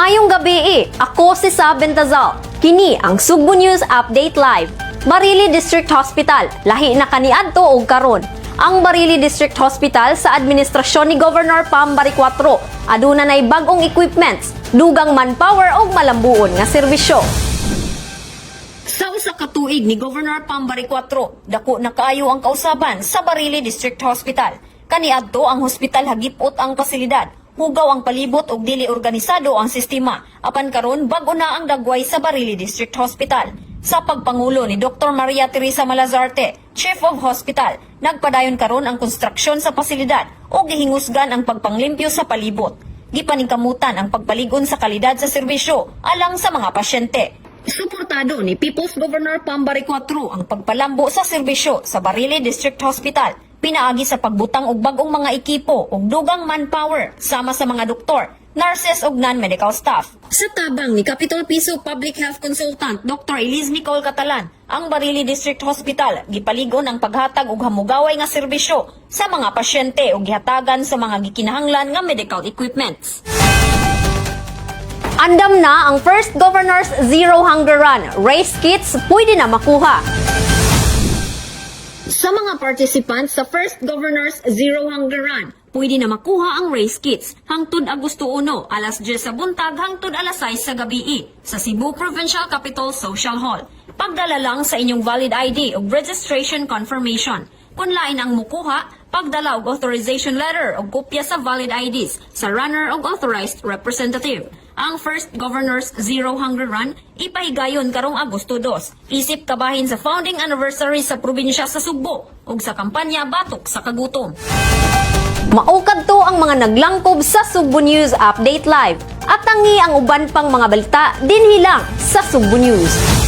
Mayong gabi, ako si Saben Tazal. Kini ang Sugbo News Update Live. Barili District Hospital, lahi na kaniadto og karon. Ang Barili District Hospital sa administrasyon ni Governor Pambari 4 aduna nay bag-ong equipments, dugang manpower ug malambuon nga serbisyo. Sa usa ka tuig ni Governor Pambari 4, dako na kaayo ang kausaban sa Barili District Hospital. Kaniadto ang hospital hagipot ang pasilidad. Hugaw ang palibot ug dili organisado ang sistema. Apan karon bag-o na ang dagway sa Barili District Hospital. Sa pagpangulo ni Dr. Maria Teresa Malazarte, Chief of Hospital, nagpadayon karon ang konstruksyon sa pasilidad o gihingusgan ang pagpanglimpyo sa palibot. Gipaningkamutan ang pagpaligon sa kalidad sa serbisyo alang sa mga pasyente. Suportado ni People's Governor Pambari 4 ang pagpalambo sa serbisyo sa Barili District Hospital. Pinaagi sa pagbutang og bag-ong mga ekipo ug dugang manpower sama sa mga doktor, nurses ug non-medical staff. Sa tabang ni Capitol Piso Public Health Consultant Dr. Eliz Nicole Catalan, ang Barili District Hospital gipaligon ang paghatag og hamugaway nga serbisyo sa mga pasyente ug gihatagan sa mga gikinahanglan nga medical equipments. Andam na ang First Governor's Zero Hunger Run. Race kits pwede na makuha. Sa mga participants sa First Governor's Zero Hunger Run, pwede na makuha ang race kits hangtod Agosto 1, alas 10 sa buntag hangtod alas 6 sa gabi sa Cebu Provincial Capitol Social Hall. Pagdala lang sa inyong valid ID o registration confirmation. Kung lain ang mukuha, pagdala og authorization letter o kopya sa valid IDs sa runner o authorized representative. Ang First Governor's Zero Hunger Run ipahigayon karong Agosto 2. Isip kabahin sa founding anniversary sa probinsya sa Sugbo ug sa kampanya Batok sa Kagutom. Maukad to ang mga naglangkob sa Sugbo News Update Live at tangi ang uban pang mga balita dinhi lang sa Sugbo News.